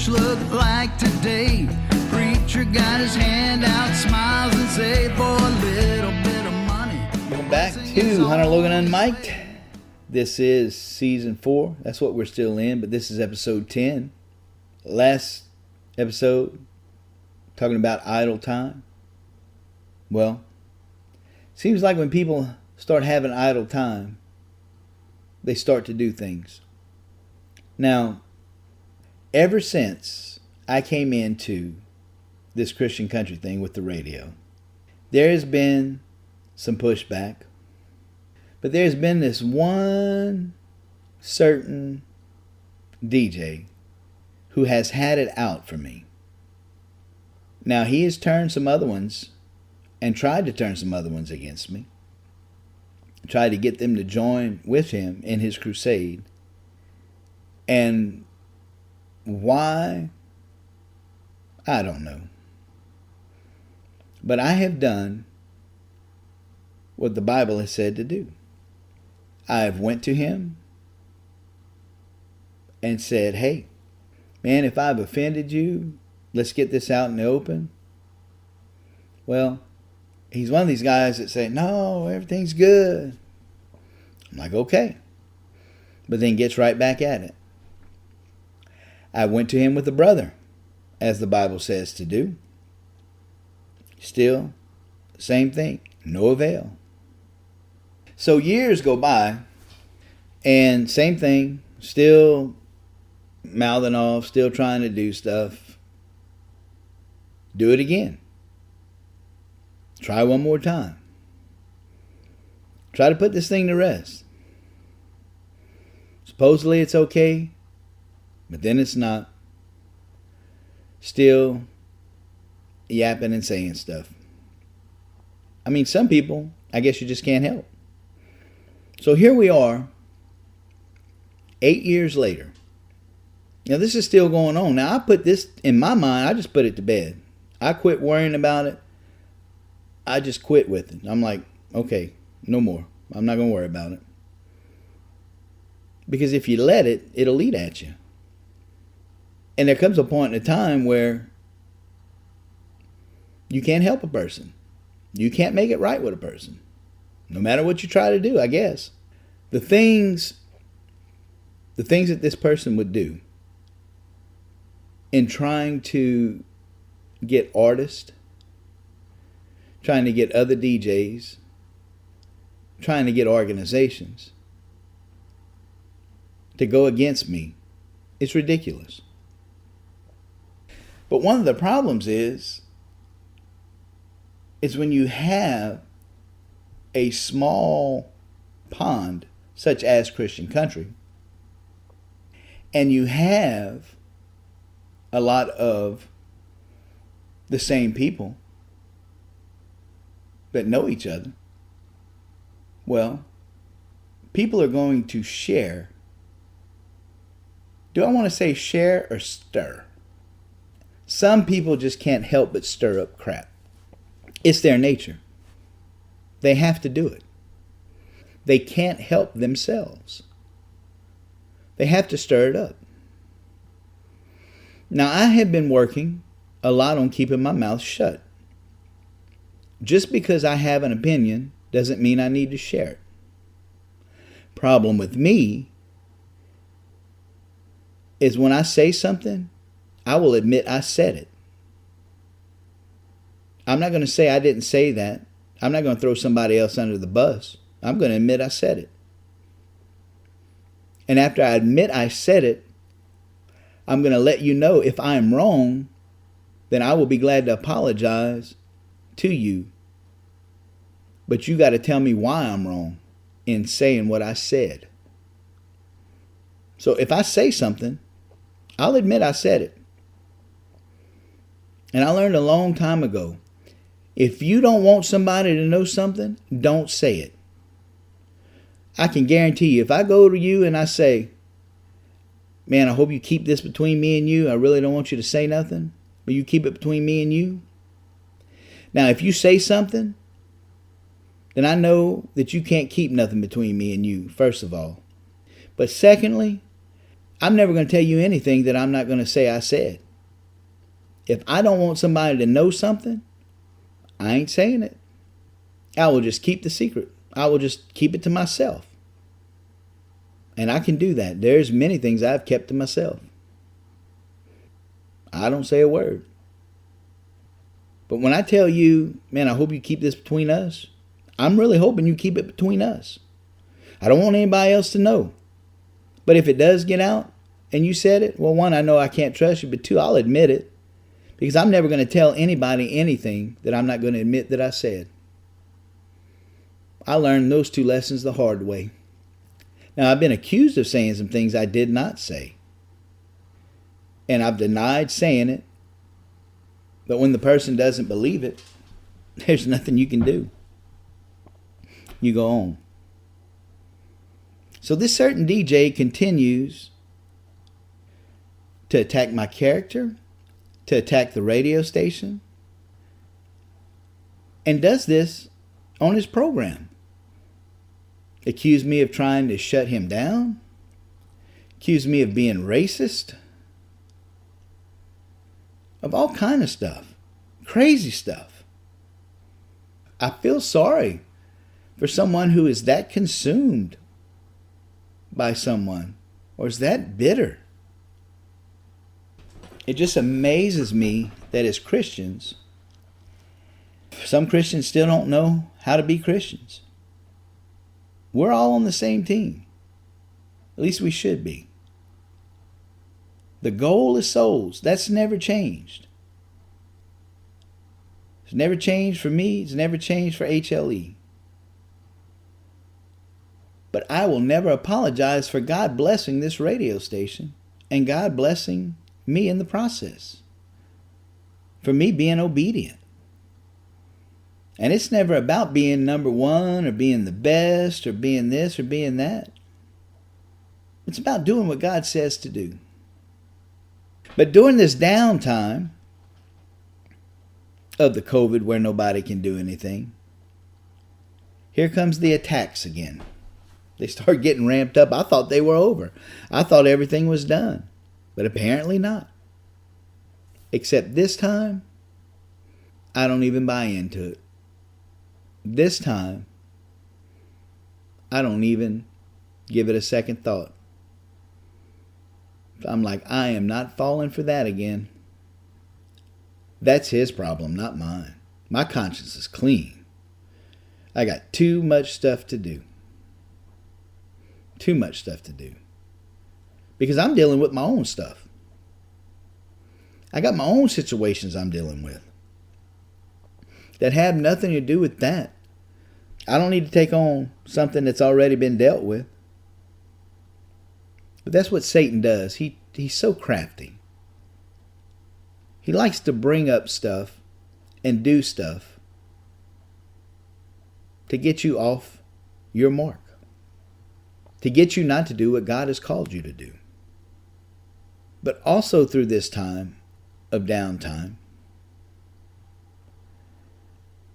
church look like today? Preacher got his hand out, smiles and say, for a little bit of money. Welcome back to Hunter Logan Unmiked. This is season 4. That's what we're still in, but this is episode 10. Last episode, talking about idle time. Well, seems like when people start having idle time, they start to do things. Now, ever since I came into this Christian country thing with the radio, there has been some pushback. But there's been this one certain DJ who has had it out for me. Now, he has turned some other ones and tried to turn some other ones against me. Tried to get them to join with him in his crusade. And why? I don't know. But I have done what the Bible has said to do. I have went to him and said, hey, man, if I've offended you, let's get this out in the open. Well, he's one of these guys that say, no, everything's good. I'm like, okay. But then gets right back at it. I went to him with a brother, as the Bible says to do. Still, same thing, no avail. So years go by, and same thing, still mouthing off, still trying to do stuff. Do it again. Try one more time. Try to put this thing to rest. Supposedly it's okay, but then it's not. Still yapping and saying stuff. I mean, some people, I guess you just can't help. So here we are, 8 years later. Now this is still going on. Now I put this, in my mind, I just put it to bed. I quit worrying about it. I just quit with it. I'm like, okay, no more. I'm not going to worry about it. Because if you let it, it'll eat at you. And there comes a point in time where you can't help a person. You can't make it right with a person. No matter what you try to do, I guess. The things that this person would do in trying to get artists, trying to get other DJs, trying to get organizations to go against me, it's ridiculous. But one of the problems is when you have a small pond, such as Christian country, and you have a lot of the same people that know each other, well, people are going to share. Do I want to say share or stir? Some people just can't help but stir up crap. It's their nature. They have to do it. They can't help themselves. They have to stir it up. Now, I have been working a lot on keeping my mouth shut. Just because I have an opinion doesn't mean I need to share it. Problem with me is when I say something, I will admit I said it. I'm not going to say I didn't say that. I'm not going to throw somebody else under the bus. I'm going to admit I said it. And after I admit I said it, I'm going to let you know if I'm wrong, then I will be glad to apologize to you. But you got to tell me why I'm wrong in saying what I said. So if I say something, I'll admit I said it. And I learned a long time ago, if you don't want somebody to know something, don't say it. I can guarantee you, if I go to you and I say, man, I hope you keep this between me and you. I really don't want you to say nothing, but you keep it between me and you. Now, if you say something, then I know that you can't keep nothing between me and you, first of all. But secondly, I'm never going to tell you anything that I'm not going to say I said. If I don't want somebody to know something, I ain't saying it. I will just keep the secret. I will just keep it to myself. And I can do that. There's many things I've kept to myself. I don't say a word. But when I tell you, man, I hope you keep this between us, I'm really hoping you keep it between us. I don't want anybody else to know. But if it does get out and you said it, well, one, I know I can't trust you, but two, I'll admit it. Because I'm never going to tell anybody anything that I'm not going to admit that I said. I learned those two lessons the hard way. Now, I've been accused of saying some things I did not say. And I've denied saying it. But when the person doesn't believe it, there's nothing you can do. You go on. So this certain DJ continues to attack my character, to attack the radio station, and does this on his program. Accused me of trying to shut him down. Accused me of being racist. Of all kind of stuff. Crazy stuff. I feel sorry for someone who is that consumed by someone or is that bitter. It just amazes me that as Christians, some Christians still don't know how to be Christians. We're all on the same team. At least we should be. The goal is souls. That's never changed. It's never changed for me. It's never changed for HLE. But I will never apologize for God blessing this radio station and God blessing me in the process. For me being obedient. And it's never about being number one or being the best or being this or being that. It's about doing what God says to do. But during this downtime of the COVID where nobody can do anything, here comes the attacks again. They start getting ramped up. I thought they were over. I thought everything was done. But apparently not. Except this time, I don't even buy into it. This time, I don't even give it a second thought. I'm like, I am not falling for that again. That's his problem, not mine. My conscience is clean. I got too much stuff to do. Too much stuff to do. Because I'm dealing with my own stuff. I got my own situations I'm dealing with that have nothing to do with that. I don't need to take on something that's already been dealt with. But that's what Satan does. He's so crafty. He likes to bring up stuff and do stuff to get you off your mark. To get you not to do what God has called you to do. But also through this time of downtime,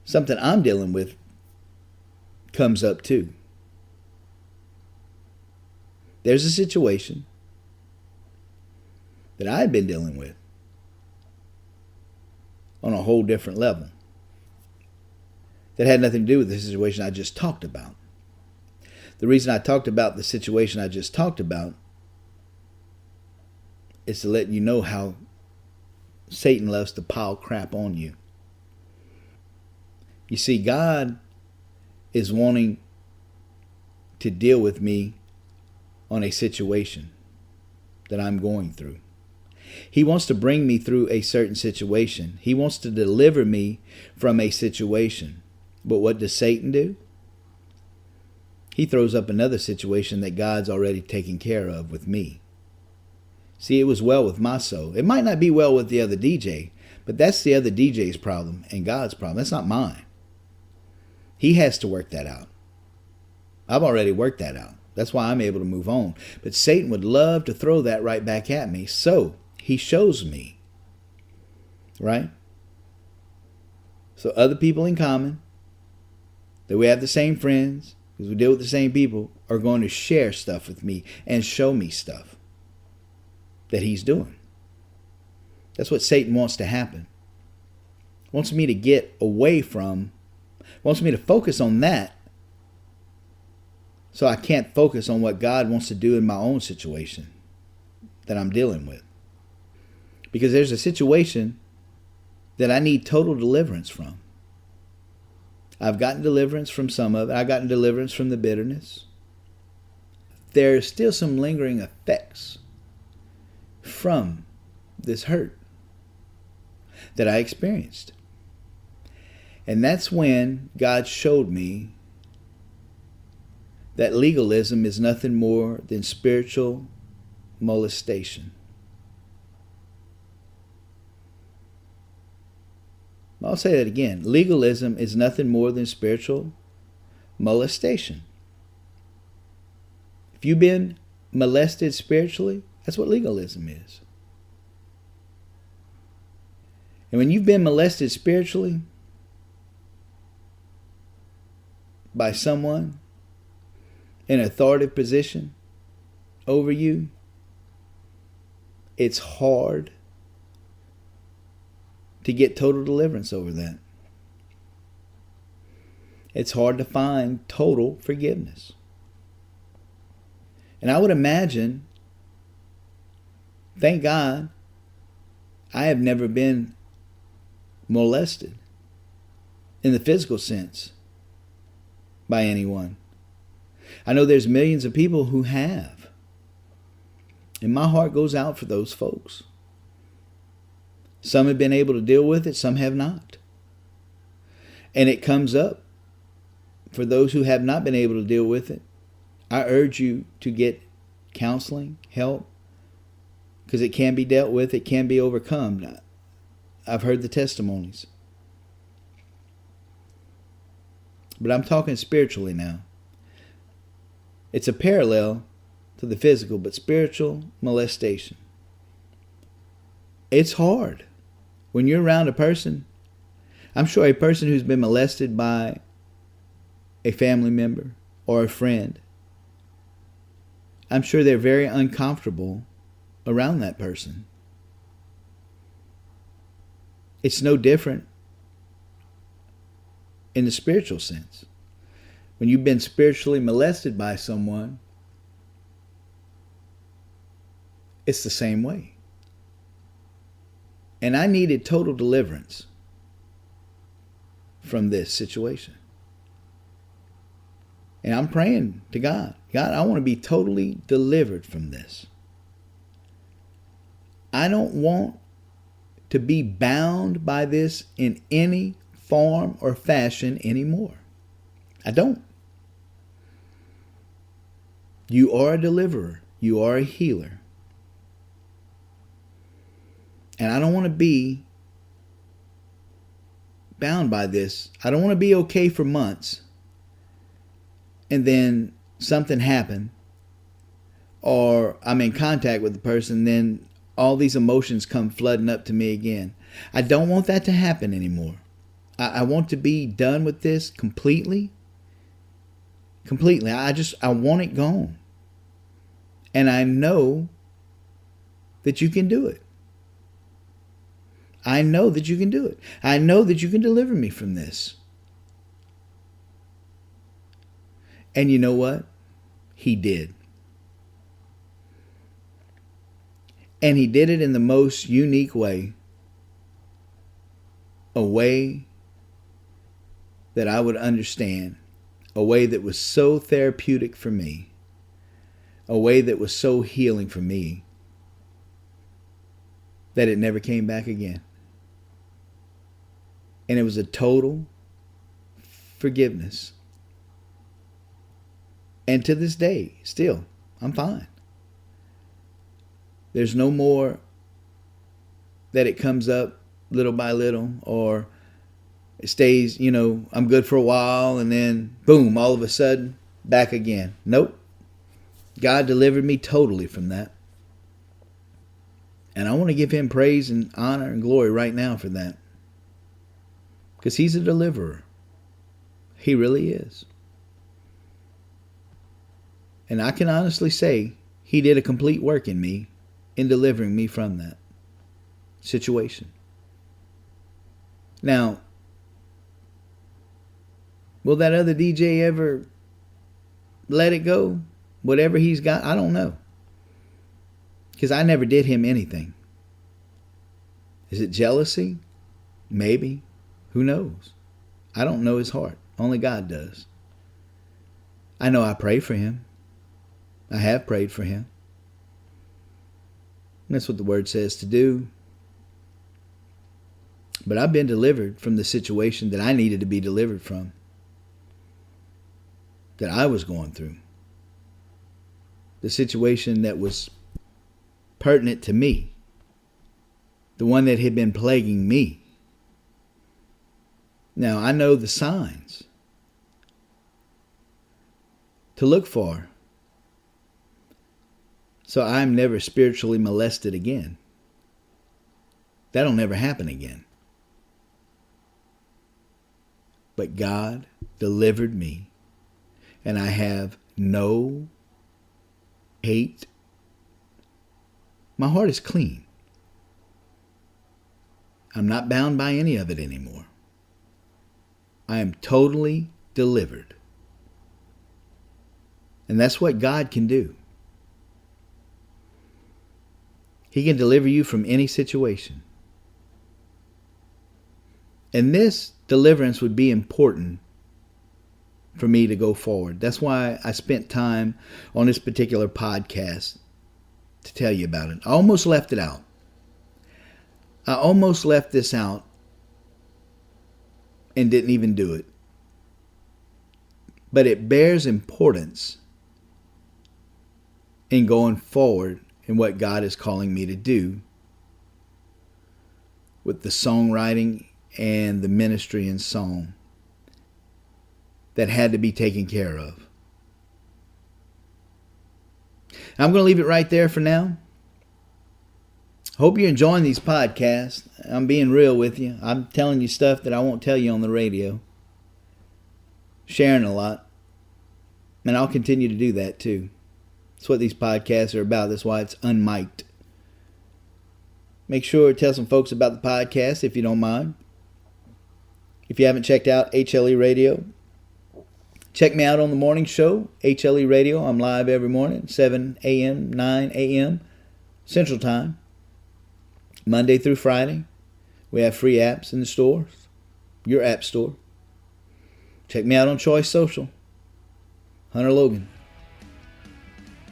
something I'm dealing with comes up too. There's a situation that I had been dealing with on a whole different level that had nothing to do with the situation I just talked about. The reason I talked about the situation I just talked about is to let you know how Satan loves to pile crap on you. You see, God is wanting to deal with me on a situation that I'm going through. He wants to bring me through a certain situation. He wants to deliver me from a situation. But what does Satan do? He throws up another situation that God's already taken care of with me. See, it was well with my soul. It might not be well with the other DJ, but that's the other DJ's problem and God's problem. That's not mine. He has to work that out. I've already worked that out. That's why I'm able to move on. But Satan would love to throw that right back at me. So he shows me. Right? So other people in common, that we have the same friends, because we deal with the same people, are going to share stuff with me and show me stuff. that he's doing. That's what Satan wants to happen. Wants me to get away from, wants me to focus on that so I can't focus on what God wants to do in my own situation that I'm dealing with. Because there's a situation that I need total deliverance from. I've gotten deliverance from some of it. I've gotten deliverance from the bitterness. There's still some lingering effects from this hurt that I experienced. And that's when God showed me that legalism is nothing more than spiritual molestation. I'll say that again. Legalism is nothing more than spiritual molestation. If you've been molested spiritually, that's what legalism is. And when you've been molested spiritually by someone in an authoritative position over you, it's hard to get total deliverance over that. It's hard to find total forgiveness. And I would imagine, thank God, I have never been molested in the physical sense by anyone. I know there's millions of people who have. And my heart goes out for those folks. Some have been able to deal with it, some have not. And it comes up for those who have not been able to deal with it. I urge you to get counseling, help, because it can be dealt with, it can be overcome. I've heard the testimonies. But I'm talking spiritually now. It's a parallel to the physical, but spiritual molestation. It's hard. When you're around a person, I'm sure a person who's been molested by a family member or a friend, I'm sure they're very uncomfortable around that person. It's no different in the spiritual sense. When you've been spiritually molested by someone, it's the same way. And I needed total deliverance from this situation. And I'm praying to God. God, I want to be totally delivered from this. I don't want to be bound by this in any form or fashion anymore. I don't. You are a deliverer. You are a healer. And I don't want to be bound by this. I don't want to be okay for months and then something happened or I'm in contact with the person, then all these emotions come flooding up to me again. I don't want that to happen anymore. I want to be done with this completely. Completely. I want it gone. And I know that you can do it. I know that you can do it. I know that you can deliver me from this. And you know what? He did. And he did it in the most unique way. A way that I would understand. A way that was so therapeutic for me. A way that was so healing for me. That it never came back again. And it was a total forgiveness. And to this day, still, I'm fine. There's no more that it comes up little by little or it stays, I'm good for a while and then boom, all of a sudden, back again. Nope. God delivered me totally from that. And I want to give him praise and honor and glory right now for that. Because he's a deliverer. He really is. And I can honestly say he did a complete work in me in delivering me from that situation. Now, will that other DJ ever let it go? Whatever he's got, I don't know. Because I never did him anything. Is it jealousy? Maybe. Who knows? I don't know his heart. Only God does. I know I pray for him. I have prayed for him. And that's what the word says to do. But I've been delivered from the situation that I needed to be delivered from, that I was going through. The situation that was pertinent to me. The one that had been plaguing me. Now, I know the signs to look for, so I'm never spiritually molested again. That'll never happen again. But God delivered me, and I have no hate. My heart is clean. I'm not bound by any of it anymore. I am totally delivered. And that's what God can do. He can deliver you from any situation. And this deliverance would be important for me to go forward. That's why I spent time on this particular podcast to tell you about it. I almost left it out. I almost left this out and didn't even do it. But it bears importance in going forward in what God is calling me to do with the songwriting and the ministry and song that had to be taken care of. I'm going to leave it right there for now. Hope you're enjoying these podcasts. I'm being real with you. I'm telling you stuff that I won't tell you on the radio. Sharing a lot. And I'll continue to do that too. That's what these podcasts are about. That's why it's unmiked. Make sure to tell some folks about the podcast if you don't mind. If you haven't checked out HLE Radio, check me out on the morning show, HLE Radio. I'm live every morning, 7 a.m., 9 a.m. Central Time. Monday through Friday. We have free apps in the stores. Your app store. Check me out on Choice Social. Hunter Logan.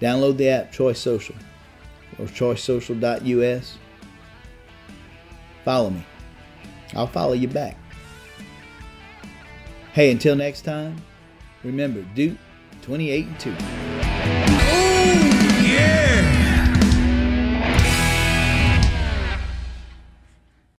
Download the app, Choice Social. Or choicesocial.us. Follow me. I'll follow you back. Hey, until next time, remember, Duke 28-2.